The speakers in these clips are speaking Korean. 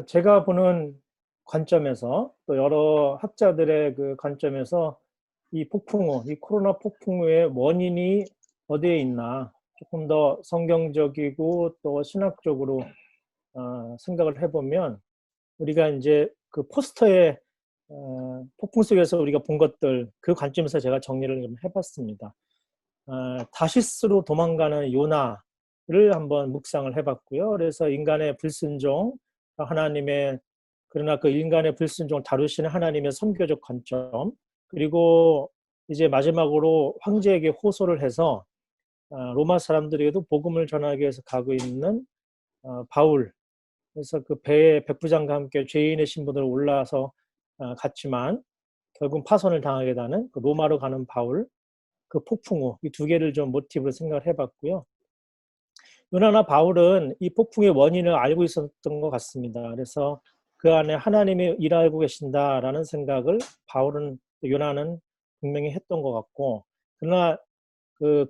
제가 보는 관점에서 또 여러 학자들의 그 관점에서 이 폭풍우, 이 코로나 폭풍우의 원인이 어디에 있나 조금 더 성경적이고 또 신학적으로 생각을 해보면 우리가 이제 그 포스터의 폭풍 속에서 우리가 본 것들 그 관점에서 제가 정리를 좀 해봤습니다. 다시스로 도망가는 요나를 한번 묵상을 해봤고요. 그래서 인간의 불순종, 하나님의 그러나 그 인간의 불순종을 다루시는 하나님의 선교적 관점, 그리고 이제 마지막으로 황제에게 호소를 해서 로마 사람들에게도 복음을 전하기 위해서 가고 있는 바울. 그래서 그 배에 백부장과 함께 죄인의 신분으로 올라서 갔지만 결국 파선을 당하게 되는 그 로마로 가는 바울, 그 폭풍우, 이 두 개를 좀 모티브로 생각을 해봤고요. 요나나 바울은 이 폭풍의 원인을 알고 있었던 것 같습니다. 그래서 그 안에 하나님이 일하고 계신다라는 생각을 바울은, 요나는 분명히 했던 것 같고, 그러나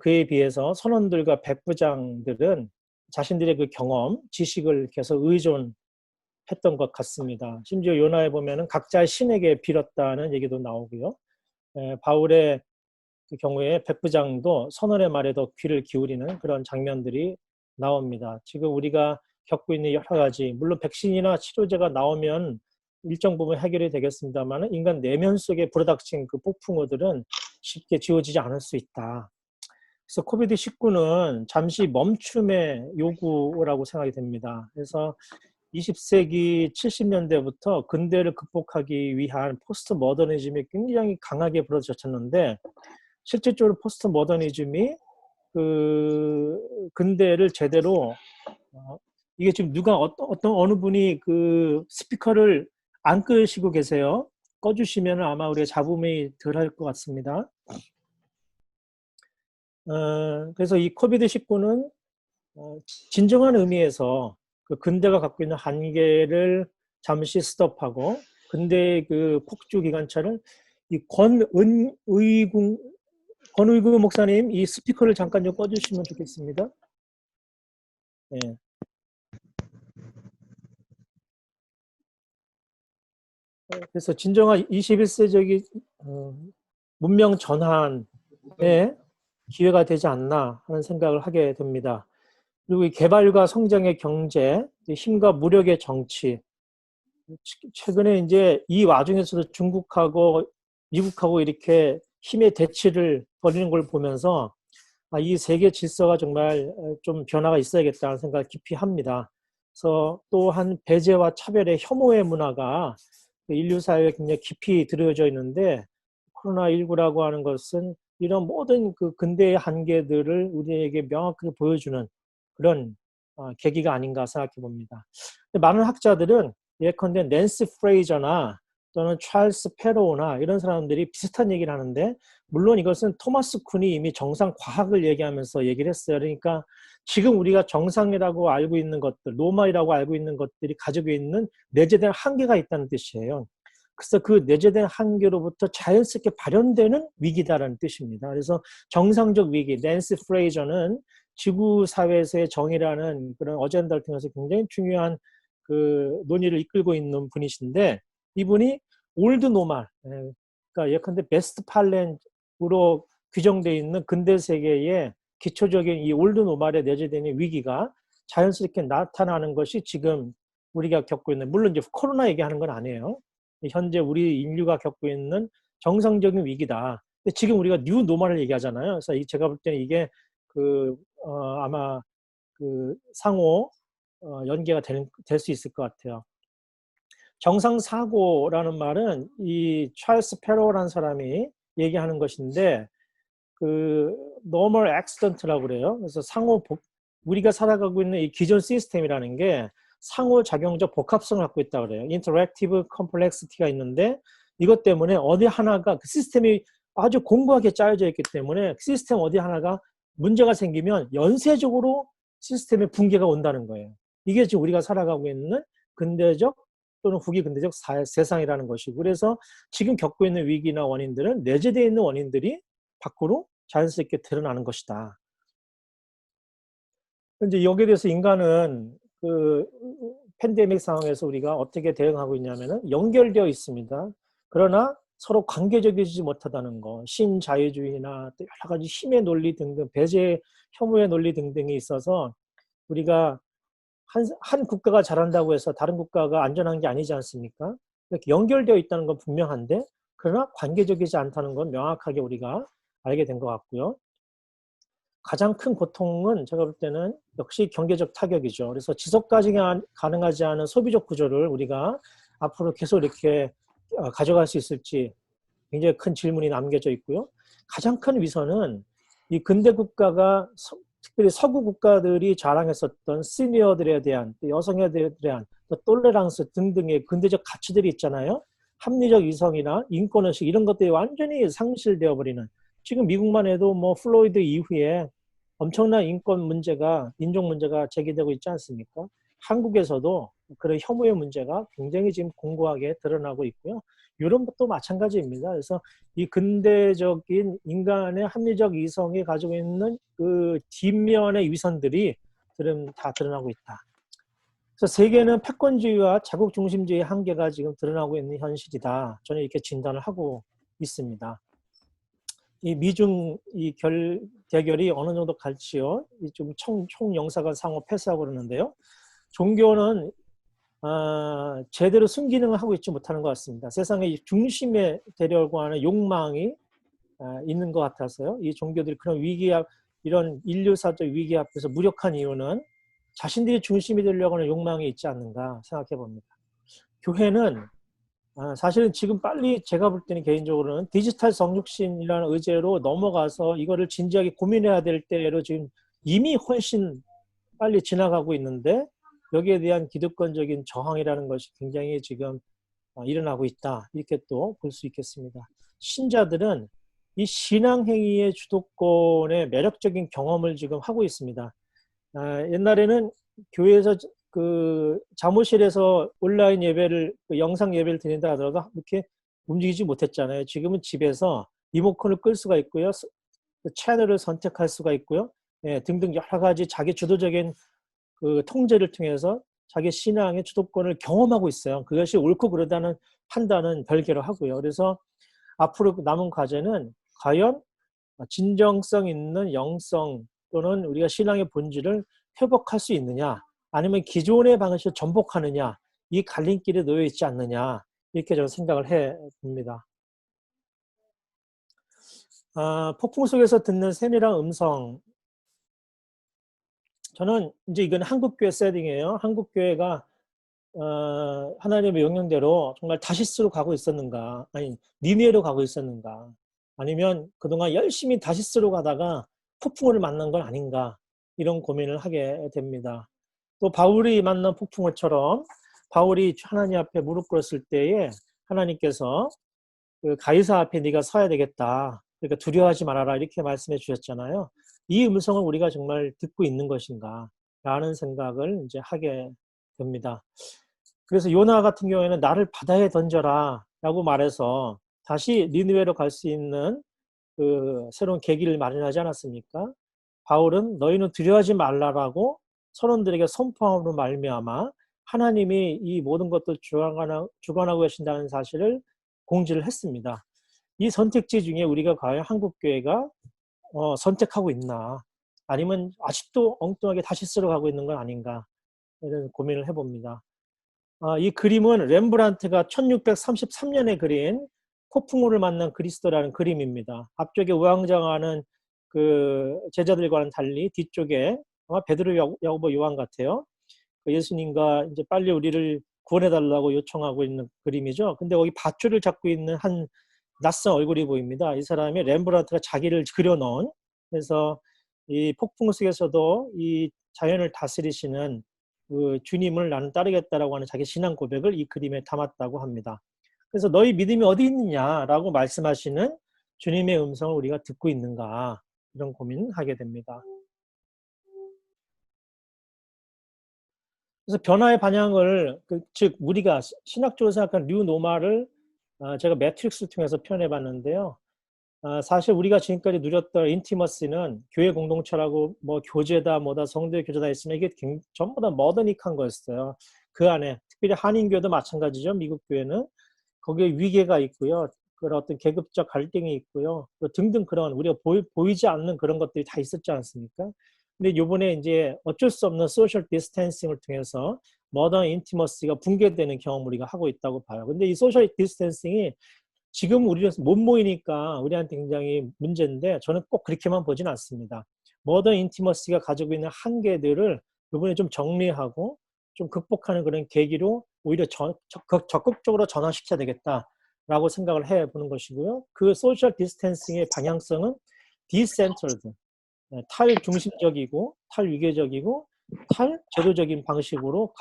그에 비해서 선원들과 백부장들은 자신들의 그 경험, 지식을 계속 의존했던 것 같습니다. 심지어 요나에 보면은 각자 신에게 빌었다는 얘기도 나오고요. 바울의 그 경우에 백부장도 선원의 말에 더 귀를 기울이는 그런 장면들이 나옵니다. 지금 우리가 겪고 있는 여러 가지, 물론 백신이나 치료제가 나오면 일정 부분 해결이 되겠습니다만 인간 내면 속에 불어닥친 그 폭풍우들은 쉽게 지워지지 않을 수 있다. 그래서 코비드-19는 잠시 멈춤의 요구라고 생각이 됩니다. 그래서 20세기 70년대부터 근대를 극복하기 위한 포스트 모더니즘이 굉장히 강하게 불어졌었는데 실질적으로 포스트 모더니즘이 그 근대를 제대로 이게 지금 누가 어떤 어느 분이 그 스피커를 안 끄시고 계세요. 꺼주시면 아마 우리가 잡음이 덜 할 것 같습니다. 그래서 이 코비드-19는 진정한 의미에서 그 근대가 갖고 있는 한계를 잠시 스톱하고 근대의 그 폭주 기관차를 이 권의구 목사님 이 스피커를 잠깐 좀 꺼주시면 좋겠습니다. 네. 그래서 진정한 21세적인 문명 전환의 기회가 되지 않나 하는 생각을 하게 됩니다. 그리고 이 개발과 성장의 경제, 힘과 무력의 정치, 최근에 이제 이 와중에서도 중국하고 미국하고 이렇게 힘의 대치를 벌이는 걸 보면서 이 세계 질서가 정말 좀 변화가 있어야겠다는 생각을 깊이 합니다. 그래서 또한 배제와 차별의 혐오의 문화가 인류 사회에 굉장히 깊이 들여져 있는데 코로나19라고 하는 것은 이런 모든 그 근대의 한계들을 우리에게 명확하게 보여주는 그런 계기가 아닌가 생각해 봅니다. 많은 학자들은 예컨대 낸시 프레이저나 또는 찰스 페로우나 이런 사람들이 비슷한 얘기를 하는데 물론 이것은 토마스 쿤이 이미 정상 과학을 얘기하면서 얘기를 했어요. 그러니까 지금 우리가 정상이라고 알고 있는 것들, 노말이라고 알고 있는 것들이 가지고 있는 내재된 한계가 있다는 뜻이에요. 그래서 그 내재된 한계로부터 자연스럽게 발현되는 위기다라는 뜻입니다. 그래서 정상적 위기, 낸시 프레이저는 지구 사회에서의 정의라는 그런 어젠다를 통해서 굉장히 중요한 그 논의를 이끌고 있는 분이신데 이분이 올드 노말, 그러니까 예컨대 베스트 팔렌으로 규정되어 있는 근대 세계의 기초적인 이 올드 노말에 내재되는 위기가 자연스럽게 나타나는 것이 지금 우리가 겪고 있는, 물론 이제 코로나 얘기하는 건 아니에요. 현재 우리 인류가 겪고 있는 정상적인 위기다. 근데 지금 우리가 뉴 노멀을 얘기하잖아요. 그래서 제가 볼 때는 이게 아마 그 상호 연계가 될 수 있을 것 같아요. 정상사고라는 말은 이 찰스 페로라는 사람이 얘기하는 것인데 그 normal accident라고 그래요. 그래서 우리가 살아가고 있는 이 기존 시스템이라는 게 상호작용적 복합성을 갖고 있다고 그래요. interactive complexity가 있는데 이것 때문에 어디 하나가 그 시스템이 아주 공고하게 짜여져 있기 때문에 시스템 어디 하나가 문제가 생기면 연쇄적으로 시스템의 붕괴가 온다는 거예요. 이게 지금 우리가 살아가고 있는 근대적 또는 후기 근대적 세상이라는 것이고, 그래서 지금 겪고 있는 위기나 원인들은 내재되어 있는 원인들이 밖으로 자연스럽게 드러나는 것이다. 이제 여기에 대해서 인간은 팬데믹 상황에서 우리가 어떻게 대응하고 있냐면은 연결되어 있습니다. 그러나 서로 관계적이지 못하다는 거, 신자유주의나 또 여러 가지 힘의 논리 등등, 배제 혐오의 논리 등등이 있어서 우리가 한 국가가 잘한다고 해서 다른 국가가 안전한 게 아니지 않습니까? 이렇게 연결되어 있다는 건 분명한데, 그러나 관계적이지 않다는 건 명확하게 우리가 알게 된 것 같고요. 가장 큰 고통은 제가 볼 때는 역시 경제적 타격이죠. 그래서 지속까지 가능하지 않은 소비적 구조를 우리가 앞으로 계속 이렇게 가져갈 수 있을지 굉장히 큰 질문이 남겨져 있고요. 가장 큰 위선은 이 근대 국가가 특별히 서구 국가들이 자랑했었던 시니어들에 대한, 여성애들에 대한 톨레랑스 등등의 근대적 가치들이 있잖아요. 합리적 이성이나 인권의식 이런 것들이 완전히 상실되어 버리는, 지금 미국만 해도 뭐 플로이드 이후에 엄청난 인권 문제가, 인종 문제가 제기되고 있지 않습니까? 한국에서도 그런 혐오의 문제가 굉장히 지금 공고하게 드러나고 있고요. 유럽도 마찬가지입니다. 그래서 이 근대적인 인간의 합리적 이성이 가지고 있는 그 뒷면의 위선들이 다 드러나고 있다. 그래서 세계는 패권주의와 자국 중심주의의 한계가 지금 드러나고 있는 현실이다. 저는 이렇게 진단을 하고 있습니다. 이 미중 대결이 어느 정도 갈지요. 좀 총영사관 상호 패스하고 그러는데요. 종교는 제대로 순기능을 하고 있지 못하는 것 같습니다. 세상의 중심에 되려고 하는 욕망이 있는 것 같아서요. 이 종교들이 그런 이런 인류사적 위기 앞에서 무력한 이유는 자신들이 중심이 되려고 하는 욕망이 있지 않는가 생각해 봅니다. 교회는 사실은 지금 빨리 제가 볼 때는 개인적으로는 디지털 성육신이라는 의제로 넘어가서 이거를 진지하게 고민해야 될 때로 지금 이미 훨씬 빨리 지나가고 있는데, 여기에 대한 기득권적인 저항이라는 것이 굉장히 지금 일어나고 있다. 이렇게 또 볼 수 있겠습니다. 신자들은 이 신앙행위의 주도권의 매력적인 경험을 지금 하고 있습니다. 옛날에는 교회에서 그 사무실에서 온라인 예배를, 영상 예배를 드린다 하더라도 이렇게 움직이지 못했잖아요. 지금은 집에서 리모컨을 끌 수가 있고요. 채널을 선택할 수가 있고요. 등등 여러 가지 자기 주도적인 그 통제를 통해서 자기 신앙의 주도권을 경험하고 있어요. 그것이 옳고 그르다는 판단은 별개로 하고요. 그래서 앞으로 남은 과제는 과연 진정성 있는 영성 또는 우리가 신앙의 본질을 회복할 수 있느냐, 아니면 기존의 방식을 전복하느냐, 이 갈림길에 놓여 있지 않느냐, 이렇게 저는 생각을 해 봅니다. 폭풍 속에서 듣는 세밀한 음성. 저는 이제 이건 한국교회 세팅이에요. 한국교회가 하나님의 명령대로 정말 다시스로 가고 있었는가, 아니 니느웨로 가고 있었는가, 아니면 그동안 열심히 다시스로 가다가 폭풍을 만난 건 아닌가, 이런 고민을 하게 됩니다. 또 바울이 만난 폭풍우처럼 바울이 하나님 앞에 무릎 꿇었을 때에 하나님께서 그 가이사 앞에 네가 서야 되겠다, 그러니까 두려워하지 말아라, 이렇게 말씀해 주셨잖아요. 이 음성을 우리가 정말 듣고 있는 것인가 라는 생각을 이제 하게 됩니다. 그래서 요나 같은 경우에는 나를 바다에 던져라 라고 말해서 다시 니느웨로 갈 수 있는 그 새로운 계기를 마련하지 않았습니까? 바울은 너희는 두려워하지 말라라고 선원들에게 선포함으로 말미암아 하나님이 이 모든 것들 주관하고 계신다는 사실을 공지를 했습니다. 이 선택지 중에 우리가 과연 한국교회가 선택하고 있나, 아니면 아직도 엉뚱하게 다시스로 가고 있는 건 아닌가, 이런 고민을 해봅니다. 이 그림은 렘브란트가 1633년에 그린 폭풍우를 만난 그리스도라는 그림입니다. 앞쪽에 우왕좌왕하는 그 제자들과는 달리 뒤쪽에 아마 베드로, 야고보, 요한 같아요. 예수님과 이제 빨리 우리를 구원해달라고 요청하고 있는 그림이죠. 근데 거기 밧줄을 잡고 있는 한 낯선 얼굴이 보입니다. 이 사람이 렘브란트가 자기를 그려놓은, 그래서 이 폭풍 속에서도 이 자연을 다스리시는 그 주님을 나는 따르겠다라고 하는 자기 신앙 고백을 이 그림에 담았다고 합니다. 그래서 너희 믿음이 어디 있느냐라고 말씀하시는 주님의 음성을 우리가 듣고 있는가, 이런 고민을 하게 됩니다. 그래서 변화의 반영을, 즉 우리가 신학적으로 생각하는 뉴노멀을 제가 매트릭스를 통해서 표현해 봤는데요. 사실 우리가 지금까지 누렸던 인티머시는 교회 공동체라고 뭐 교제다 뭐다 성도의 교제다 했으면 이게 전부 다 모더닉한 거였어요. 그 안에 특별히 한인교도 마찬가지죠. 미국 교회는 거기에 위계가 있고요. 그런 어떤 계급적 갈등이 있고요. 또 등등 그런 우리가 보이지 않는 그런 것들이 다 있었지 않습니까? 근데 요번에 이제 어쩔 수 없는 소셜 디스텐싱을 통해서 머더 인티머시가 붕괴되는 경험을 우리가 하고 있다고 봐요. 근데 이 소셜 디스텐싱이 지금 우리는 못 모이니까 우리한테 굉장히 문제인데 저는 꼭 그렇게만 보진 않습니다. 머더 인티머시가 가지고 있는 한계들을 이번에 좀 정리하고 좀 극복하는 그런 계기로 오히려 적극적으로 전환시켜야 되겠다라고 생각을 해보는 것이고요. 그 소셜 디스텐싱의 방향성은 디센터드, 탈중심적이고 탈위계적이고 탈제도적인 방식으로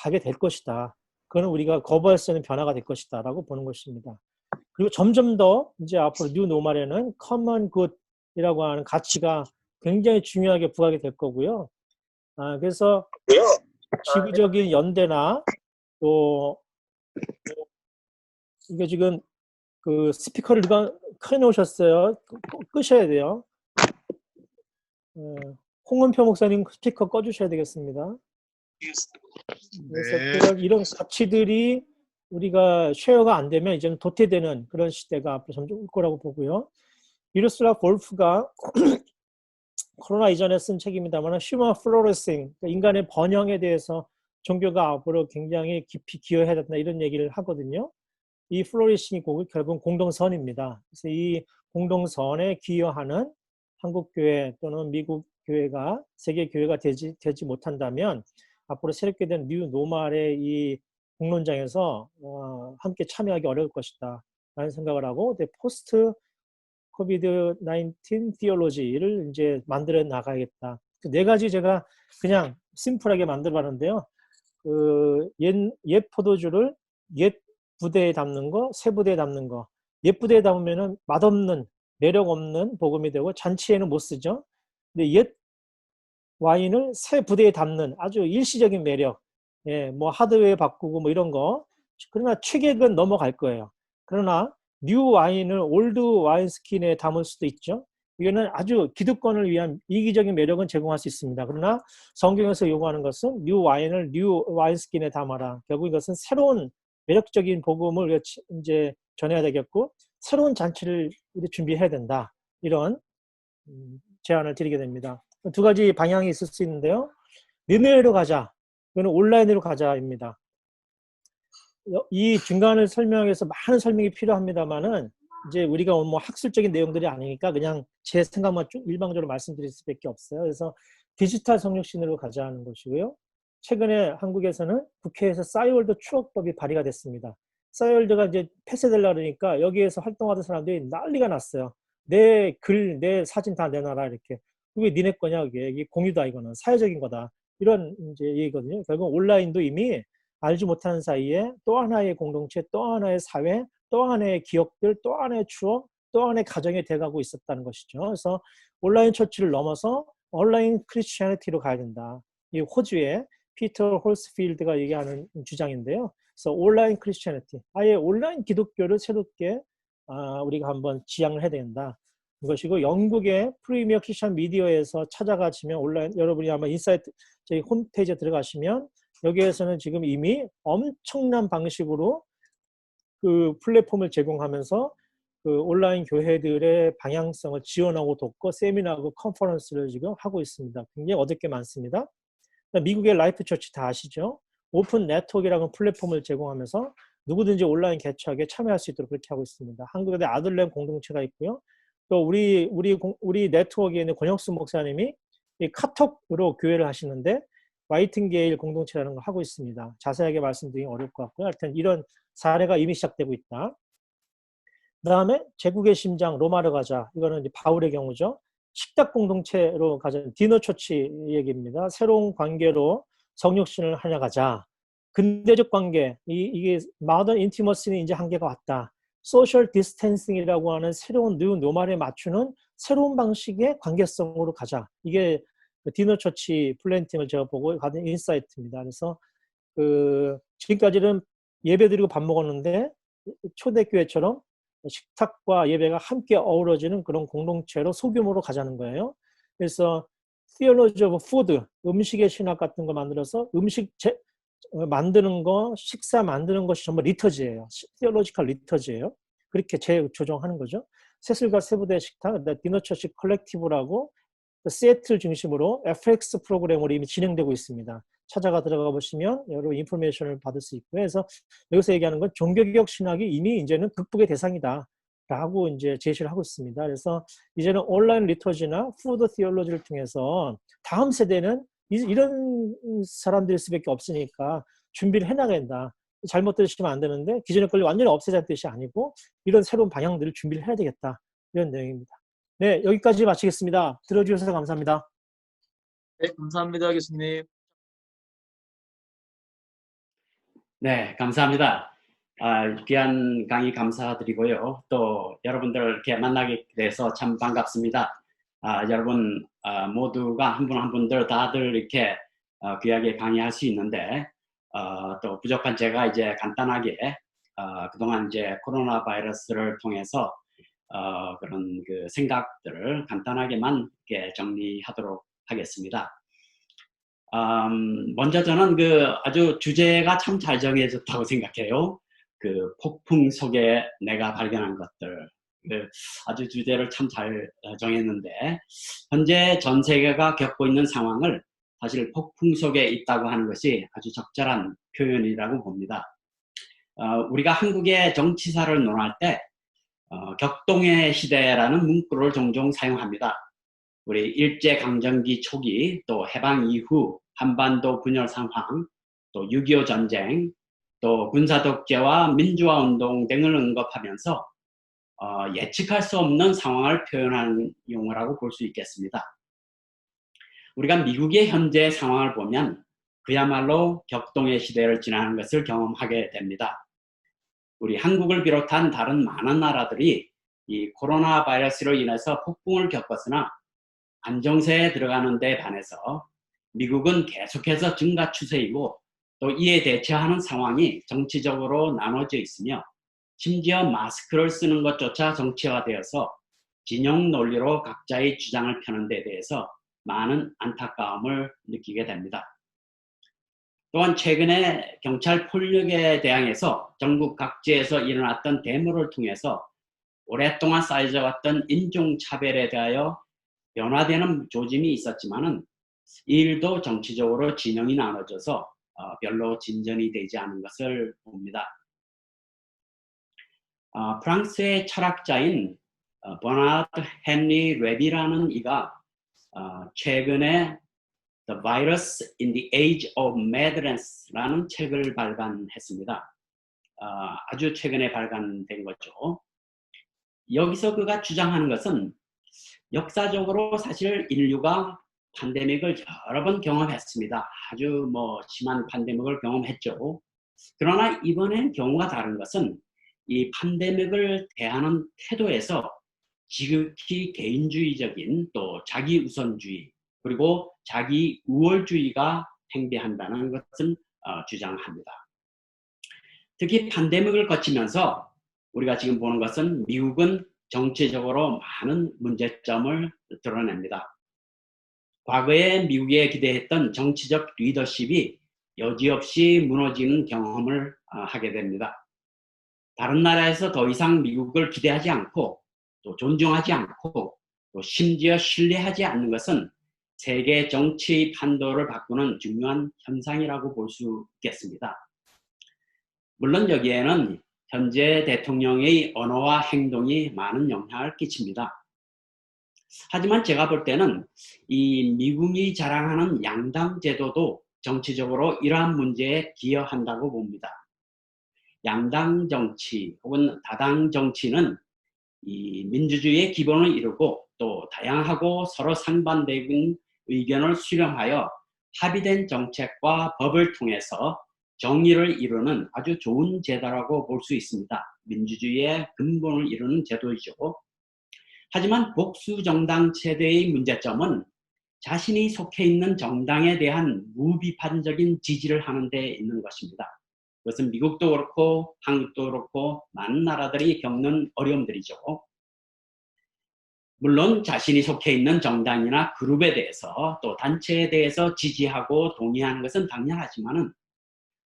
가게 될 것이다. 그거는 우리가 거부할 수 있는 변화가 될 것이다 라고 보는 것입니다. 그리고 점점 더 이제 앞으로 뉴 노멀에는 커먼 굿이라고 하는 가치가 굉장히 중요하게 부각이 될 거고요. 그래서 지구적인 연대나 또 이게 지금 그 스피커를 누가 켜놓으셨어요. 끄셔야 돼요. 홍은표 목사님 스피커 꺼주셔야 되겠습니다. 그래서 네. 이런 가치들이 우리가 쉐어가 안 되면 이제는 도태되는 그런 시대가 앞으로 점점 올 거라고 보고요. 미로슬라프 볼프가 코로나 이전에 쓴 책입니다만 휴먼 플로러싱, 인간의 번영에 대해서 종교가 앞으로 굉장히 깊이 기여해야 된다 이런 얘기를 하거든요. 이 플로리싱이 결국 공동선입니다. 그래서 이 공동선에 기여하는 한국교회 또는 미국 교회가 세계 교회가 되지 못한다면 앞으로 새롭게 된 뉴 노멀의 이 공론장에서 함께 참여하기 어려울 것이다 라는 생각을 하고 포스트 코비드 19 티올로지를 이제 만들어 나가야겠다. 그 네 가지 제가 그냥 심플하게 만들어 봤는데요. 옛 포도주를 옛 부대에 담는 거, 새 부대에 담는 거. 옛 부대에 담으면은 맛없는, 매력 없는 복음이 되고 잔치에는 못 쓰죠. 근데 옛 와인을 새 부대에 담는 아주 일시적인 매력, 뭐 하드웨어 바꾸고 뭐 이런 거. 그러나 취객은 넘어갈 거예요. 그러나 뉴 와인을 올드 와인 스킨에 담을 수도 있죠. 이거는 아주 기득권을 위한 이기적인 매력은 제공할 수 있습니다. 그러나 성경에서 요구하는 것은 뉴 와인을 뉴 와인 스킨에 담아라. 결국 이것은 새로운 매력적인 복음을 이제 전해야 되겠고 새로운 잔치를 준비해야 된다. 이런 제안을 드리게 됩니다. 두 가지 방향이 있을 수 있는데요. 리니어로 가자. 이거는 온라인으로 가자입니다. 이 중간을 설명하기 위해서 많은 설명이 필요합니다만은 이제 우리가 뭐 학술적인 내용들이 아니니까 그냥 제 생각만 쭉 일방적으로 말씀드릴 수밖에 없어요. 그래서 디지털 성육신으로 가자는 것이고요. 최근에 한국에서는 국회에서 싸이월드 추억법이 발의가 됐습니다. 싸이월드가 이제 폐쇄되려고 그러니까 여기에서 활동하던 사람들이 난리가 났어요. 내 글, 내 사진 다 내놔라 이렇게. 그게 니네 거냐 이게 공유다 이거는 사회적인 거다. 이런 이제 얘기거든요. 결국 온라인도 이미 알지 못하는 사이에 또 하나의 공동체, 또 하나의 사회, 또 하나의 기억들, 또 하나의 추억, 또 하나의 가정이 돼가고 있었다는 것이죠. 그래서 온라인 처치를 넘어서 온라인 크리스티애니티로 가야 된다. 이 호주의 피터 홀스필드가 얘기하는 주장인데요. 그래서 온라인 크리스티애니티, 아예 온라인 기독교를 새롭게 우리가 한번 지향을 해야 된다. 이것이고 영국의 프리미어 크리스천 미디어에서 찾아가시면 온라인 여러분이 아마 인사이트 저희 홈페이지에 들어가시면 여기에서는 지금 이미 엄청난 방식으로 그 플랫폼을 제공하면서 그 온라인 교회들의 방향성을 지원하고 돕고 세미나하고 컨퍼런스를 지금 하고 있습니다. 굉장히 얻을 게 많습니다. 미국의 라이프 처치 다 아시죠? 오픈 네트워크라는 플랫폼을 제공하면서 누구든지 온라인 개척에 참여할 수 있도록 그렇게 하고 있습니다. 한국에 아들렘 공동체가 있고요. 또 우리 네트워크에 있는 권혁수 목사님이 이 카톡으로 교회를 하시는데 와이팅게일 공동체라는 걸 하고 있습니다. 자세하게 말씀드리기 어려울 것 같고요. 하여튼 이런 사례가 이미 시작되고 있다. 그 다음에 제국의 심장 로마로 가자. 이거는 이제 바울의 경우죠. 식탁 공동체로 가자. 디너 처치 얘기입니다. 새로운 관계로 성육신을 하려 가자. 근대적 관계, 이게 마더 인티머시는 이제 한계가 왔다. 소셜 디스텐싱이라고 하는 새로운 뉴 노멀에 맞추는 새로운 방식의 관계성으로 가자. 이게 디너 처치 플랜팅을 제가 보고 받은 인사이트입니다. 그래서 지금까지는 예배 드리고 밥 먹었는데 초대교회처럼 식탁과 예배가 함께 어우러지는 그런 공동체로 소규모로 가자는 거예요. 그래서 Theology of Food, 음식의 신학 같은 거 만들어서 만드는 거, 식사 만드는 것이 전부 리터지예요. theological 리터지예요. 그렇게 재조정하는 거죠. 세술과 세부대 식탁, 디너처치 컬렉티브라고 시애틀 중심으로 FX 프로그램으로 이미 진행되고 있습니다. 찾아가 들어가 보시면 여러 인포메이션을 받을 수 있고요. 그래서 여기서 얘기하는 건 종교개혁 신학이 이미 이제는 극복의 대상이다. 라고 이제 제시를 하고 있습니다. 그래서 이제는 온라인 리터지나 푸드 티올로지를 통해서 다음 세대는 이런 사람들일 수밖에 없으니까 준비를 해나가야 된다. 잘못 들으시면 안 되는데 기존의 권리 완전히 없애자는 뜻이 아니고 이런 새로운 방향들을 준비를 해야 되겠다. 이런 내용입니다. 네, 여기까지 마치겠습니다. 들어주셔서 감사합니다. 네, 감사합니다, 교수님. 네, 감사합니다. 귀한 강의 감사드리고요. 또 여러분들 이렇게 만나게 돼서 참 반갑습니다. 여러분 모두가 한 분 한 분들 다들 이렇게 귀하게 강의할 수 있는데 또 부족한 제가 이제 간단하게 그동안 이제 코로나 바이러스를 통해서 그런 그 생각들을 간단하게만 이렇게 정리하도록 하겠습니다. 먼저 저는 아주 주제가 참 잘 정해졌다고 생각해요. 그 폭풍 속에 내가 발견한 것들. 아주 주제를 참 잘 정했는데, 현재 전 세계가 겪고 있는 상황을 사실 폭풍 속에 있다고 하는 것이 아주 적절한 표현이라고 봅니다. 우리가 한국의 정치사를 논할 때, 격동의 시대라는 문구를 종종 사용합니다. 우리 일제강점기 초기, 또 해방 이후 한반도 분열 상황, 또 6.25 전쟁, 또 군사독재와 민주화운동 등을 언급하면서 예측할 수 없는 상황을 표현하는 용어라고 볼 수 있겠습니다. 우리가 미국의 현재 상황을 보면 그야말로 격동의 시대를 지나는 것을 경험하게 됩니다. 우리 한국을 비롯한 다른 많은 나라들이 이 코로나 바이러스로 인해서 폭풍을 겪었으나 안정세에 들어가는 데 반해서 미국은 계속해서 증가 추세이고 또 이에 대처하는 상황이 정치적으로 나눠져 있으며 심지어 마스크를 쓰는 것조차 정치화되어서 진영 논리로 각자의 주장을 펴는 데 대해서 많은 안타까움을 느끼게 됩니다. 또한 최근에 경찰 폭력에 대항해서 전국 각지에서 일어났던 데모를 통해서 오랫동안 쌓여져 왔던 인종차별에 대하여 변화되는 조짐이 있었지만은 이 일도 정치적으로 진영이 나눠져서 별로 진전이 되지 않은 것을 봅니다. 프랑스의 철학자인 버나드 헨리 랩이라는 이가 최근에 The Virus in the Age of Madness라는 책을 발간했습니다. 아주 최근에 발간된 거죠. 여기서 그가 주장하는 것은 역사적으로 사실 인류가 팬데믹을 여러 번 경험했습니다. 아주 심한 팬데믹을 경험했죠. 그러나 이번엔 경우가 다른 것은 이 팬데믹을 대하는 태도에서 지극히 개인주의적인 또 자기우선주의 그리고 자기 우월주의가 팽배한다는 것을 주장합니다. 특히 팬데믹을 거치면서 우리가 지금 보는 것은 미국은 정치적으로 많은 문제점을 드러냅니다. 과거에 미국에 기대했던 정치적 리더십이 여지없이 무너지는 경험을 하게 됩니다. 다른 나라에서 더 이상 미국을 기대하지 않고 또 존중하지 않고 또 심지어 신뢰하지 않는 것은 세계 정치 판도를 바꾸는 중요한 현상이라고 볼 수 있겠습니다. 물론 여기에는 현재 대통령의 언어와 행동이 많은 영향을 끼칩니다. 하지만 제가 볼 때는 이 미국이 자랑하는 양당 제도도 정치적으로 이러한 문제에 기여한다고 봅니다. 양당 정치 혹은 다당 정치는 이 민주주의의 기본을 이루고 또 다양하고 서로 상반되는 의견을 수렴하여 합의된 정책과 법을 통해서 정의를 이루는 아주 좋은 제도라고 볼 수 있습니다. 민주주의의 근본을 이루는 제도이죠. 하지만 복수 정당 체제의 문제점은 자신이 속해 있는 정당에 대한 무비판적인 지지를 하는 데 있는 것입니다. 그것은 미국도 그렇고 한국도 그렇고 많은 나라들이 겪는 어려움들이죠. 물론 자신이 속해 있는 정당이나 그룹에 대해서 또 단체에 대해서 지지하고 동의하는 것은 당연하지만은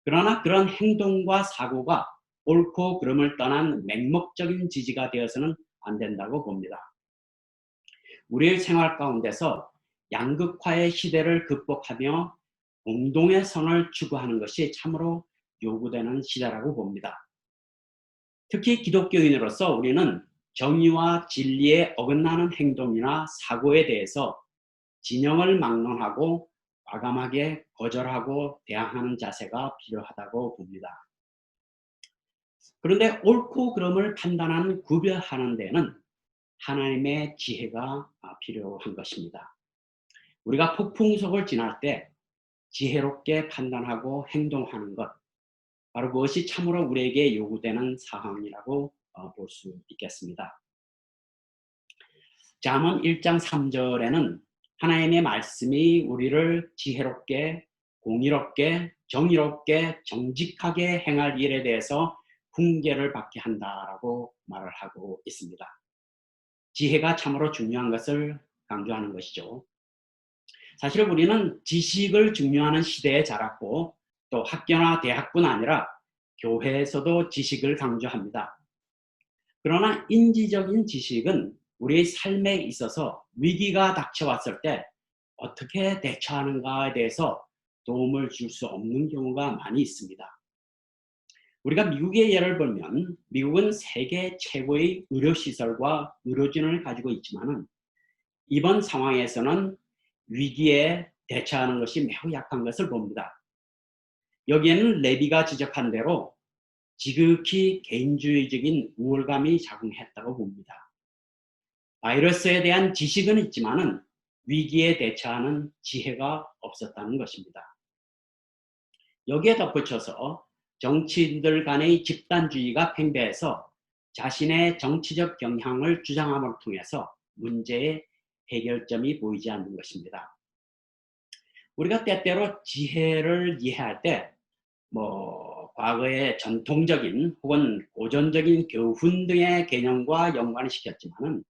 그러나 그런 행동과 사고가 옳고 그름을 떠난 맹목적인 지지가 되어서는 안 된다고 봅니다. 우리의 생활 가운데서 양극화의 시대를 극복하며 공동의 선을 추구하는 것이 참으로 요구되는 시대라고 봅니다. 특히 기독교인으로서 우리는 정의와 진리에 어긋나는 행동이나 사고에 대해서 진영을 막론하고 과감하게 거절하고 대항하는 자세가 필요하다고 봅니다. 그런데 옳고 그름을 판단하는 구별하는 데는 하나님의 지혜가 필요한 것입니다. 우리가 폭풍 속을 지날 때 지혜롭게 판단하고 행동하는 것, 바로 그것이 참으로 우리에게 요구되는 사항이라고 볼 수 있겠습니다. 잠언 1장 3절에는 하나님의 말씀이 우리를 지혜롭게, 공의롭게, 정의롭게, 정직하게 행할 일에 대해서 훈계를 받게 한다라고 말을 하고 있습니다. 지혜가 참으로 중요한 것을 강조하는 것이죠. 사실 우리는 지식을 중요하는 시대에 자랐고 또 학교나 대학뿐 아니라 교회에서도 지식을 강조합니다. 그러나 인지적인 지식은 우리의 삶에 있어서 위기가 닥쳐왔을 때 어떻게 대처하는가에 대해서 도움을 줄 수 없는 경우가 많이 있습니다. 우리가 미국의 예를 보면 미국은 세계 최고의 의료시설과 의료진을 가지고 있지만 이번 상황에서는 위기에 대처하는 것이 매우 약한 것을 봅니다. 여기에는 레비가 지적한 대로 지극히 개인주의적인 우월감이 작용했다고 봅니다. 바이러스에 대한 지식은 있지만은 위기에 대처하는 지혜가 없었다는 것입니다. 여기에 덧붙여서 정치인들 간의 집단주의가 팽배해서 자신의 정치적 경향을 주장함을 통해서 문제의 해결점이 보이지 않는 것입니다. 우리가 때때로 지혜를 이해할 때 과거의 전통적인 혹은 고전적인 교훈 등의 개념과 연관을 시켰지만은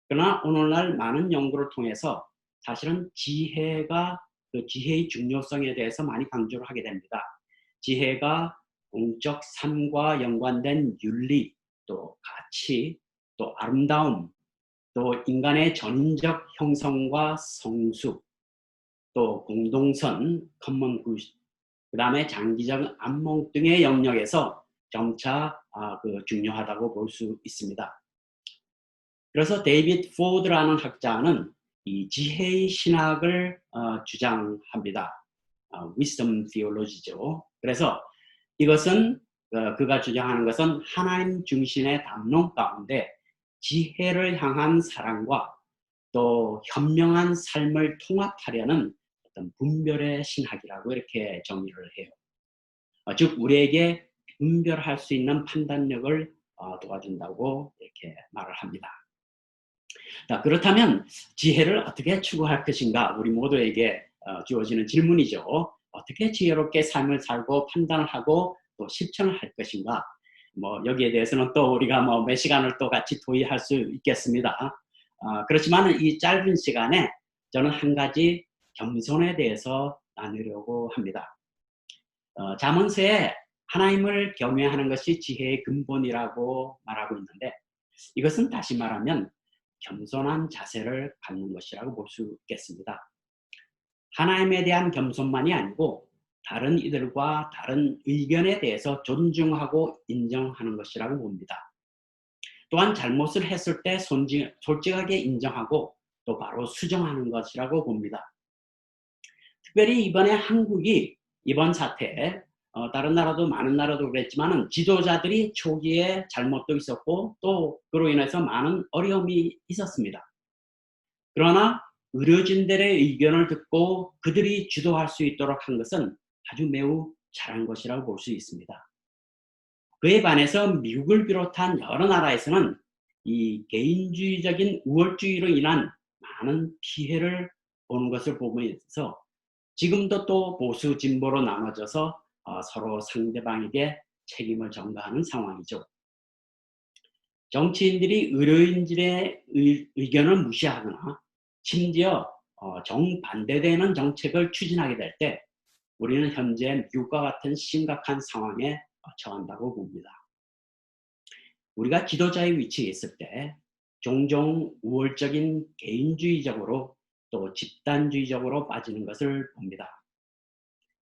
그러나 오늘날 많은 연구를 통해서 사실은 지혜가 그 지혜의 중요성에 대해서 많이 강조를 하게 됩니다. 지혜가 공적 삶과 연관된 윤리, 또 가치, 또 아름다움, 또 인간의 전인적 형성과 성숙, 또 공동선, 커먼 굿, 그 다음에 장기적 안목 등의 영역에서 점차 중요하다고 볼 수 있습니다. 그래서 데이비드 포드라는 학자는 이 지혜의 신학을 주장합니다. Wisdom Theology죠. 그래서 이것은 그가 주장하는 것은 하나님 중심의 담론 가운데 지혜를 향한 사랑과 또 현명한 삶을 통합하려는 어떤 분별의 신학이라고 이렇게 정의를 해요. 즉 우리에게 분별할 수 있는 판단력을 도와준다고 이렇게 말을 합니다. 자, 그렇다면 지혜를 어떻게 추구할 것인가 우리 모두에게 주어지는 질문이죠. 어떻게 지혜롭게 삶을 살고 판단을 하고 또 실천을 할 것인가. 여기에 대해서는 또 우리가 몇 시간을 또 같이 토의할 수 있겠습니다. 그렇지만 이 짧은 시간에 저는 한 가지 겸손에 대해서 나누려고 합니다. 잠언서에 하나님을 경외하는 것이 지혜의 근본이라고 말하고 있는데 이것은 다시 말하면 겸손한 자세를 갖는 것이라고 볼 수 있겠습니다. 하나님에 대한 겸손만이 아니고 다른 이들과 다른 의견에 대해서 존중하고 인정하는 것이라고 봅니다. 또한 잘못을 했을 때 솔직하게 인정하고 또 바로 수정하는 것이라고 봅니다. 특별히 이번에 한국이 이번 사태에 다른 나라도 많은 나라도 그랬지만 지도자들이 초기에 잘못도 있었고 또 그로 인해서 많은 어려움이 있었습니다. 그러나 의료진들의 의견을 듣고 그들이 주도할 수 있도록 한 것은 아주 매우 잘한 것이라고 볼 수 있습니다. 그에 반해서 미국을 비롯한 여러 나라에서는 이 개인주의적인 우월주의로 인한 많은 피해를 보는 것을 보면서 지금도 또 보수 진보로 나눠져서 서로 상대방에게 책임을 전가하는 상황이죠. 정치인들이 의료인들의 의견을 무시하거나 심지어 정반대되는 정책을 추진하게 될 때 우리는 현재 미국과 같은 심각한 상황에 처한다고 봅니다. 우리가 지도자의 위치에 있을 때 종종 우월적인 개인주의적으로 또 집단주의적으로 빠지는 것을 봅니다.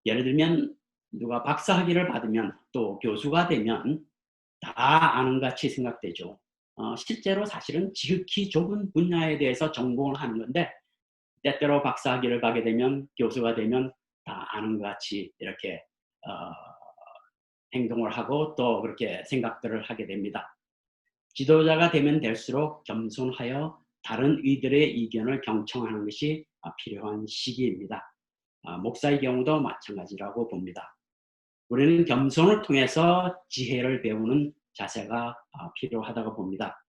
예를 들면 누가 박사학위를 받으면 또 교수가 되면 다 아는 같이 생각되죠. 실제로 사실은 지극히 좁은 분야에 대해서 전공을 하는 건데 때때로 박사학위를 가게 되면 교수가 되면 다 아는 것 같이 이렇게 행동을 하고 또 그렇게 생각들을 하게 됩니다. 지도자가 되면 될수록 겸손하여 다른 이들의 의견을 경청하는 것이 필요한 시기입니다. 목사의 경우도 마찬가지라고 봅니다. 우리는 겸손을 통해서 지혜를 배우는 자세가 필요하다고 봅니다.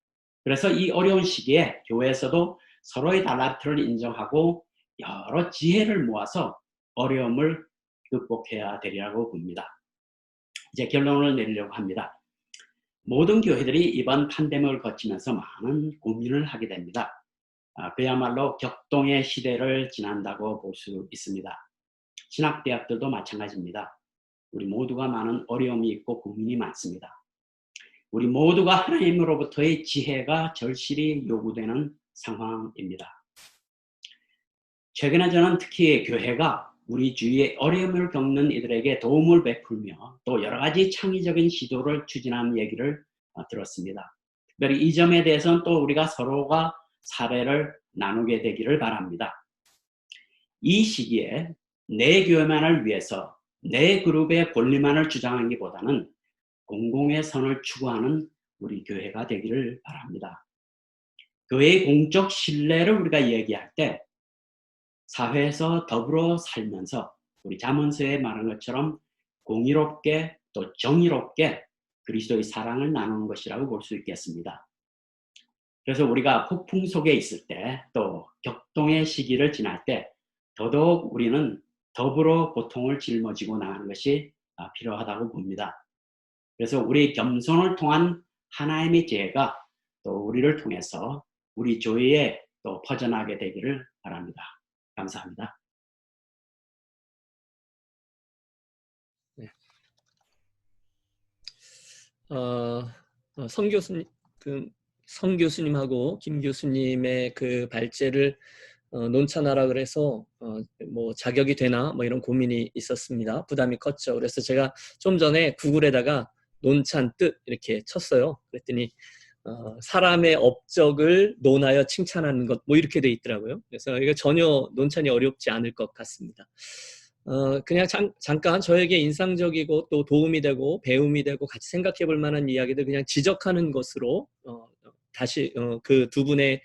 그래서 이 어려운 시기에 교회에서도 서로의 달란트를 인정하고 여러 지혜를 모아서 어려움을 극복해야 되리라고 봅니다. 이제 결론을 내리려고 합니다. 모든 교회들이 이번 팬데믹을 거치면서 많은 고민을 하게 됩니다. 그야말로 격동의 시대를 지난다고 볼 수 있습니다. 신학대학들도 마찬가지입니다. 우리 모두가 많은 어려움이 있고 고민이 많습니다. 우리 모두가 하나님으로부터의 지혜가 절실히 요구되는 상황입니다. 최근에 저는 특히 교회가 우리 주위에 어려움을 겪는 이들에게 도움을 베풀며 또 여러 가지 창의적인 시도를 추진하는 얘기를 들었습니다. 특별히 이 점에 대해서는 또 우리가 서로가 사례를 나누게 되기를 바랍니다. 이 시기에 내 교회만을 위해서 내 그룹의 권리만을 주장하기보다는 공공의 선을 추구하는 우리 교회가 되기를 바랍니다. 교회의 공적 신뢰를 우리가 얘기할 때 사회에서 더불어 살면서 우리 잠언서에 말한 것처럼 공의롭게 또 정의롭게 그리스도의 사랑을 나누는 것이라고 볼 수 있겠습니다. 그래서 우리가 폭풍 속에 있을 때 또 격동의 시기를 지날 때 더더욱 우리는 더불어 고통을 짊어지고 나가는 것이 필요하다고 봅니다. 그래서 우리 겸손을 통한 하나님의 지혜가 또 우리를 통해서 우리 교회에 또 퍼져나가게 되기를 바랍니다. 감사합니다. 네. 성 교수님, 성 교수님하고 김 교수님의 그 발제를 논찬하라 그래서 뭐 자격이 되나 뭐 이런 고민이 있었습니다. 부담이 컸죠. 그래서 제가 좀 전에 구글에다가 논찬 뜻 이렇게 쳤어요. 그랬더니 사람의 업적을 논하여 칭찬하는 것 뭐 이렇게 돼 있더라고요. 그래서 이거 전혀 논찬이 어렵지 않을 것 같습니다. 그냥 잠깐 저에게 인상적이고 또 도움이 되고 배움이 되고 같이 생각해 볼 만한 이야기들 그냥 지적하는 것으로 다시 그 두 분의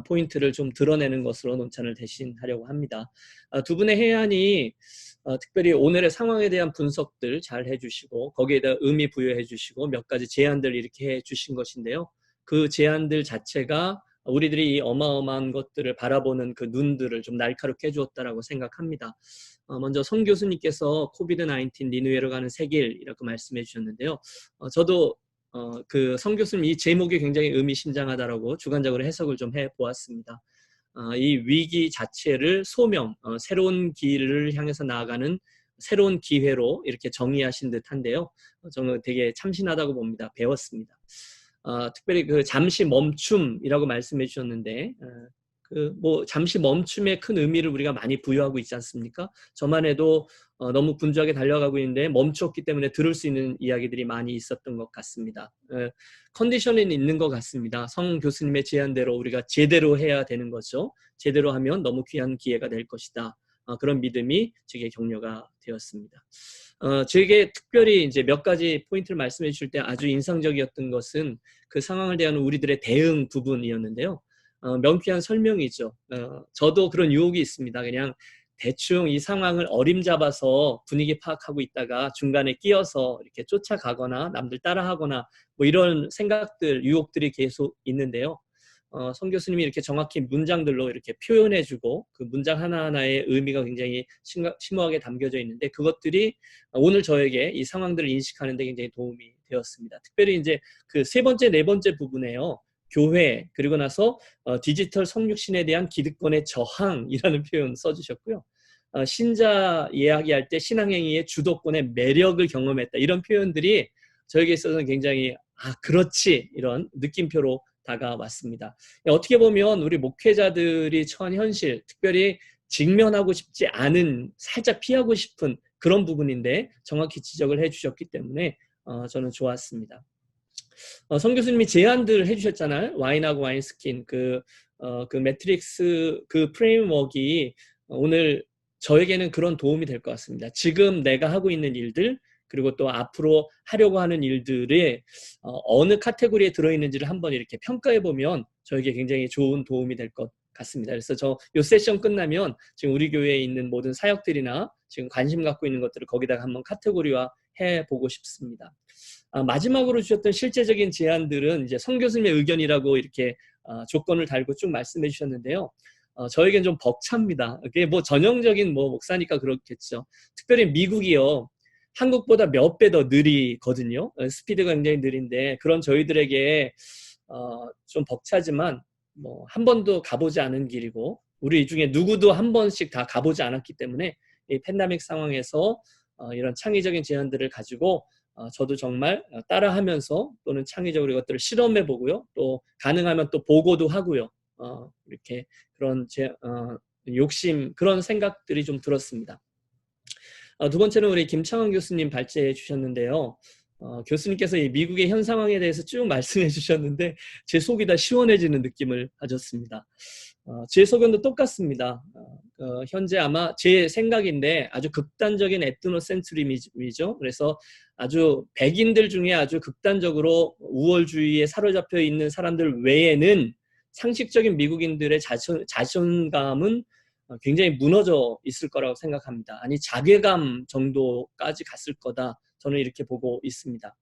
포인트를 좀 드러내는 것으로 논찬을 대신하려고 합니다. 두 분의 해안이 특별히 오늘의 상황에 대한 분석들 잘 해주시고 거기에다 의미 부여해 주시고 몇 가지 제안들 이렇게 해주신 것인데요. 그 제안들 자체가 우리들이 이 어마어마한 것들을 바라보는 그 눈들을 좀 날카롭게 해주었다라고 생각합니다. 먼저 성 교수님께서 코비드-19 리뉴얼을 가는 새 길이라고 말씀해 주셨는데요. 저도 그 성 교수님 이 제목이 굉장히 의미심장하다라고 주관적으로 해석을 좀 해보았습니다. 이 위기 자체를 소명, 새로운 길을 향해서 나아가는 새로운 기회로 이렇게 정의하신 듯한데요. 저는 되게 참신하다고 봅니다. 배웠습니다. 특별히 그 잠시 멈춤이라고 말씀해 주셨는데 그 뭐 잠시 멈춤의 큰 의미를 우리가 많이 부여하고 있지 않습니까? 저만 해도 너무 분주하게 달려가고 있는데 멈췄기 때문에 들을 수 있는 이야기들이 많이 있었던 것 같습니다. 컨디션은 있는 것 같습니다. 성 교수님의 제안대로 우리가 제대로 해야 되는 거죠. 제대로 하면 너무 귀한 기회가 될 것이다. 그런 믿음이 제게 격려가 되었습니다. 제게 특별히 이제 몇 가지 포인트를 말씀해 주실 때 아주 인상적이었던 것은 그 상황을 대하는 우리들의 대응 부분이었는데요. 명쾌한 설명이죠. 저도 그런 유혹이 있습니다. 그냥 대충 이 상황을 어림잡아서 분위기 파악하고 있다가 중간에 끼어서 이렇게 쫓아가거나 남들 따라하거나 뭐 이런 생각들, 유혹들이 계속 있는데요. 성 교수님이 이렇게 정확히 문장들로 이렇게 표현해주고 그 문장 하나하나의 의미가 굉장히 심오하게 담겨져 있는데 그것들이 오늘 저에게 이 상황들을 인식하는 데 굉장히 도움이 되었습니다. 특별히 이제 그 세 번째, 네 번째 부분에요. 교회 그리고 나서 디지털 성육신에 대한 기득권의 저항이라는 표현 써주셨고요. 신자 이야기할 때 신앙행위의 주도권의 매력을 경험했다. 이런 표현들이 저에게 있어서는 굉장히 그렇지 이런 느낌표로 다가왔습니다. 어떻게 보면 우리 목회자들이 처한 현실, 특별히 직면하고 싶지 않은, 살짝 피하고 싶은 그런 부분인데 정확히 지적을 해주셨기 때문에 저는 좋았습니다. 성 교수님이 제안들 해주셨잖아요. 와인하고 와인스킨 그 매트릭스 그 프레임워크가 오늘 저에게는 그런 도움이 될 것 같습니다. 지금 내가 하고 있는 일들 그리고 또 앞으로 하려고 하는 일들의 어느 카테고리에 들어있는지를 한번 이렇게 평가해 보면 저에게 굉장히 좋은 도움이 될 것 같습니다. 그래서 이 세션 끝나면 지금 우리 교회에 있는 모든 사역들이나 지금 관심 갖고 있는 것들을 거기다가 한번 카테고리화 해보고 싶습니다. 마지막으로 주셨던 실제적인 제안들은 이제 성 교수님의 의견이라고 이렇게 조건을 달고 쭉 말씀해 주셨는데요. 저에겐 좀 벅찹니다. 그게 뭐 전형적인 목사니까 그렇겠죠. 특별히 미국이요. 한국보다 몇 배 더 느리거든요. 스피드가 굉장히 느린데 그런 저희들에게 좀 벅차지만 한 번도 가보지 않은 길이고 우리 중에 누구도 한 번씩 다 가보지 않았기 때문에 이 팬데믹 상황에서 이런 창의적인 제안들을 가지고 저도 정말 따라하면서 또는 창의적으로 이것들을 실험해 보고요. 또 가능하면 또 보고도 하고요. 이렇게 그런 욕심 그런 생각들이 좀 들었습니다. 두 번째는 우리 김창원 교수님 발제해 주셨는데요. 교수님께서 이 미국의 현 상황에 대해서 쭉 말씀해 주셨는데 제 속이 다 시원해지는 느낌을 가졌습니다. 제 소견도 똑같습니다. 현재 아마 제 생각인데 아주 극단적인 에트노센트리즘이죠. 그래서 아주 백인들 중에 아주 극단적으로 우월주의에 사로잡혀 있는 사람들 외에는 상식적인 미국인들의 자존감은 굉장히 무너져 있을 거라고 생각합니다. 아니 자괴감 정도까지 갔을 거다. 저는 이렇게 보고 있습니다.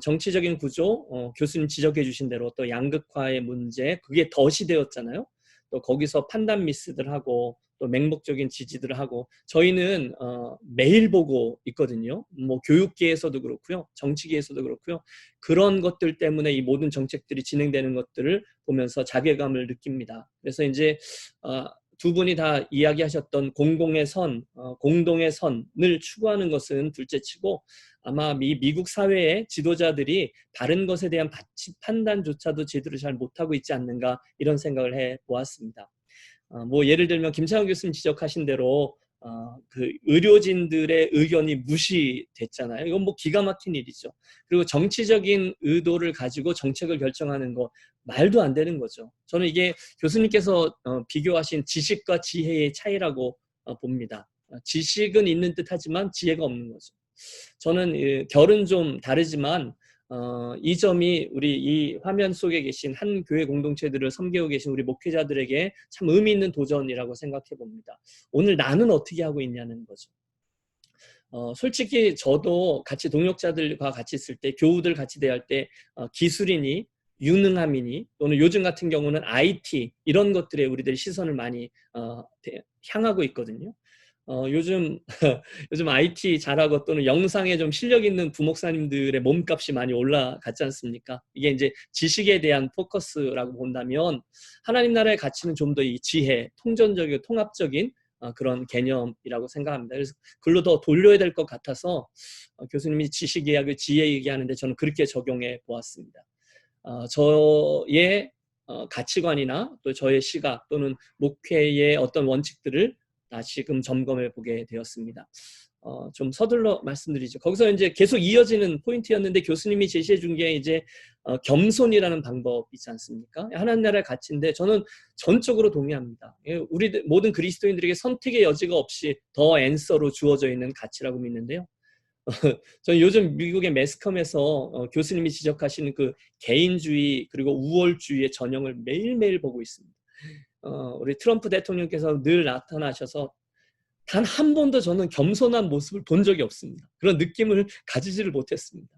정치적인 구조, 교수님 지적해 주신 대로 또 양극화의 문제, 그게 덫이 되었잖아요. 또 거기서 판단 미스들 하고 또 맹목적인 지지들을 하고 저희는 매일 보고 있거든요. 교육계에서도 그렇고요. 정치계에서도 그렇고요. 그런 것들 때문에 이 모든 정책들이 진행되는 것들을 보면서 자괴감을 느낍니다. 그래서 이제 두 분이 다 이야기하셨던 공공의 선, 공동의 선을 추구하는 것은 둘째치고 아마 미국 사회의 지도자들이 바른 것에 대한 판단조차도 제대로 잘 못하고 있지 않는가 이런 생각을 해보았습니다. 예를 들면 김창원 교수님 지적하신 대로 그 의료진들의 의견이 무시됐잖아요. 이건 기가 막힌 일이죠. 그리고 정치적인 의도를 가지고 정책을 결정하는 거 말도 안 되는 거죠. 저는 이게 교수님께서 비교하신 지식과 지혜의 차이라고 봅니다. 지식은 있는 듯하지만 지혜가 없는 거죠. 저는 결은 좀 다르지만 이 점이 우리 이 화면 속에 계신 한 교회 공동체들을 섬기고 계신 우리 목회자들에게 참 의미 있는 도전이라고 생각해 봅니다. 오늘 나는 어떻게 하고 있냐는 거죠. 솔직히 저도 같이 동역자들과 같이 있을 때 교우들 같이 대할 때 기술이니 유능함이니 또는 요즘 같은 경우는 IT 이런 것들에 우리들이 시선을 많이 향하고 있거든요. 요즘 IT 잘하고 또는 영상에 좀 실력 있는 부목사님들의 몸값이 많이 올라갔지 않습니까? 이게 이제 지식에 대한 포커스라고 본다면 하나님 나라의 가치는 좀 더 이 지혜, 통전적이고 통합적인 그런 개념이라고 생각합니다. 그래서 글로 더 돌려야 될 것 같아서 교수님이 지식 이야기, 지혜 얘기하는데 저는 그렇게 적용해 보았습니다. 저의 가치관이나 또 저의 시각 또는 목회의 어떤 원칙들을 다시금 점검해 보게 되었습니다. 좀 서둘러 말씀드리죠. 거기서 이제 계속 이어지는 포인트였는데 교수님이 제시해 준 게 이제 겸손이라는 방법이지 않습니까? 하나님 나라의 가치인데 저는 전적으로 동의합니다. 우리 모든 그리스도인들에게 선택의 여지가 없이 더 앤서로 주어져 있는 가치라고 믿는데요. 저는 요즘 미국의 매스컴에서 교수님이 지적하시는 그 개인주의 그리고 우월주의의 전형을 매일매일 보고 있습니다. 우리 트럼프 대통령께서 늘 나타나셔서 단 한 번도 저는 겸손한 모습을 본 적이 없습니다. 그런 느낌을 가지지를 못했습니다.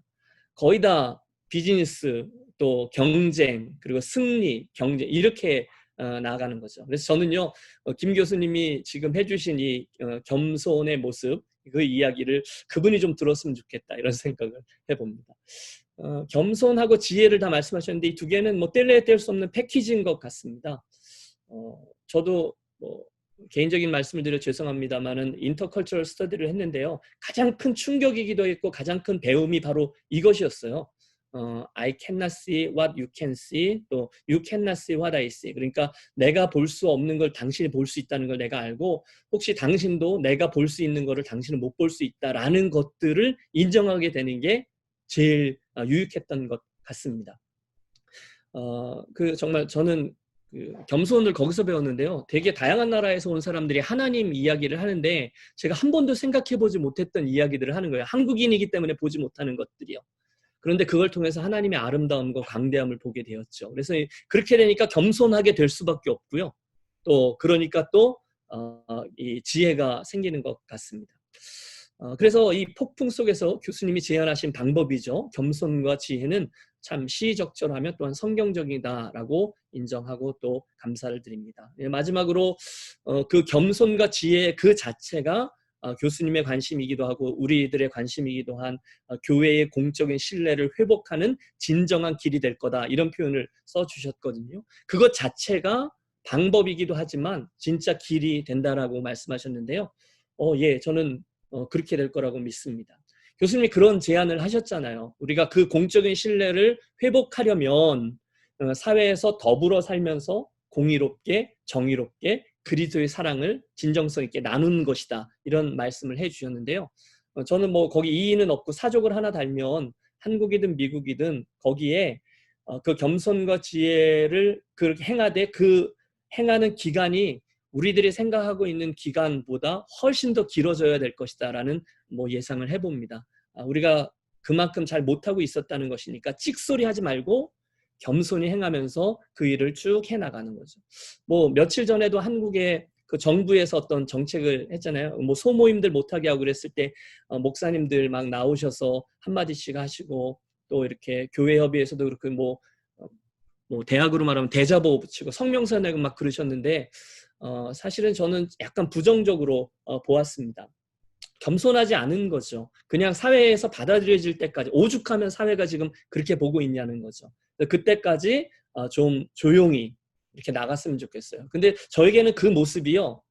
거의 다 비즈니스, 또 경쟁, 그리고 승리, 경쟁 이렇게 나아가는 거죠. 그래서 저는요, 김 교수님이 지금 해주신 이 겸손의 모습, 그 이야기를 그분이 좀 들었으면 좋겠다 이런 생각을 해봅니다. 겸손하고 지혜를 다 말씀하셨는데 이 두 개는 뗄래야 뗄 수 없는 패키지인 것 같습니다. 저도 개인적인 말씀을 드려 죄송합니다만은 인터컬처럴 스터디를 했는데요. 가장 큰 충격이기도 했고 가장 큰 배움이 바로 이것이었어요. I cannot see what you can see, 또 you cannot see what I see. 그러니까 내가 볼 수 없는 걸 당신이 볼 수 있다는 걸 내가 알고 혹시 당신도 내가 볼 수 있는 거를 당신은 못 볼 수 있다라는 것들을 인정하게 되는 게 제일 유익했던 것 같습니다. 정말 저는 겸손을 거기서 배웠는데요. 되게 다양한 나라에서 온 사람들이 하나님 이야기를 하는데 제가 한 번도 생각해보지 못했던 이야기들을 하는 거예요. 한국인이기 때문에 보지 못하는 것들이요. 그런데 그걸 통해서 하나님의 아름다움과 강대함을 보게 되었죠. 그래서 그렇게 되니까 겸손하게 될 수밖에 없고요. 또 그러니까 또 이 지혜가 생기는 것 같습니다. 그래서 이 폭풍 속에서 교수님이 제안하신 방법이죠. 겸손과 지혜는 참 시의적절하며 또한 성경적이다라고 인정하고 또 감사를 드립니다. 마지막으로 그 겸손과 지혜 그 자체가 교수님의 관심이기도 하고 우리들의 관심이기도 한 교회의 공적인 신뢰를 회복하는 진정한 길이 될 거다 이런 표현을 써주셨거든요. 그것 자체가 방법이기도 하지만 진짜 길이 된다라고 말씀하셨는데요. 예, 저는 그렇게 될 거라고 믿습니다. 교수님이 그런 제안을 하셨잖아요. 우리가 그 공적인 신뢰를 회복하려면 사회에서 더불어 살면서 공의롭게 정의롭게 그리스도의 사랑을 진정성 있게 나누는 것이다. 이런 말씀을 해주셨는데요. 저는 뭐 거기 이의는 없고 사족을 하나 달면 한국이든 미국이든 거기에 그 겸손과 지혜를 그렇게 행하되 그 행하는 기간이 우리들이 생각하고 있는 기간보다 훨씬 더 길어져야 될 것이다라는 뭐 예상을 해봅니다. 우리가 그만큼 잘 못하고 있었다는 것이니까 찍소리하지 말고 겸손히 행하면서 그 일을 쭉 해나가는 거죠. 뭐 며칠 전에도 한국의 그 정부에서 어떤 정책을 했잖아요. 뭐 소모임들 못하게 하고 그랬을 때 목사님들 막 나오셔서 한마디씩 하시고 또 이렇게 교회협의회에서도 그렇고 뭐 대학으로 말하면 대자보 붙이고 성명서 내고 막 그러셨는데 사실은 저는 약간 부정적으로 보았습니다. 겸손하지 않은 거죠. 그냥 사회에서 받아들여질 때까지 오죽하면 사회가 지금 그렇게 보고 있냐는 거죠. 그때까지 좀 조용히 이렇게 나갔으면 좋겠어요. 근데 저에게는 그 모습이요.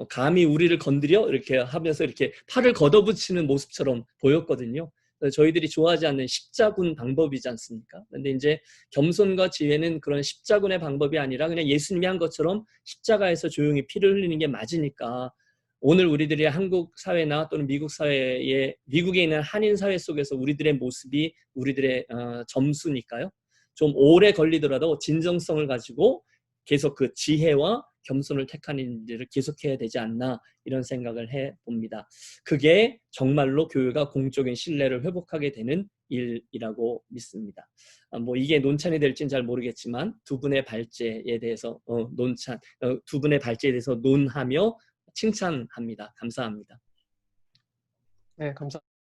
감히 우리를 건드려 이렇게 하면서 이렇게 팔을 걷어붙이는 모습처럼 보였거든요. 저희들이 좋아하지 않는 십자군 방법이지 않습니까? 근데 이제 겸손과 지혜는 그런 십자군의 방법이 아니라 그냥 예수님이 한 것처럼 십자가에서 조용히 피를 흘리는 게 맞으니까 오늘 우리들이 한국 사회나 또는 미국 사회에 미국에 있는 한인 사회 속에서 우리들의 모습이 우리들의 점수니까요. 좀 오래 걸리더라도 진정성을 가지고 계속 그 지혜와 겸손을 택하는 일을 계속해야 되지 않나 이런 생각을 해봅니다. 그게 정말로 교회가 공적인 신뢰를 회복하게 되는 일이라고 믿습니다. 뭐 이게 논찬이 될지는 잘 모르겠지만 두 분의 발제에 대해서 두 분의 발제에 대해서 논하며 칭찬합니다. 감사합니다. 네, 감사합니다.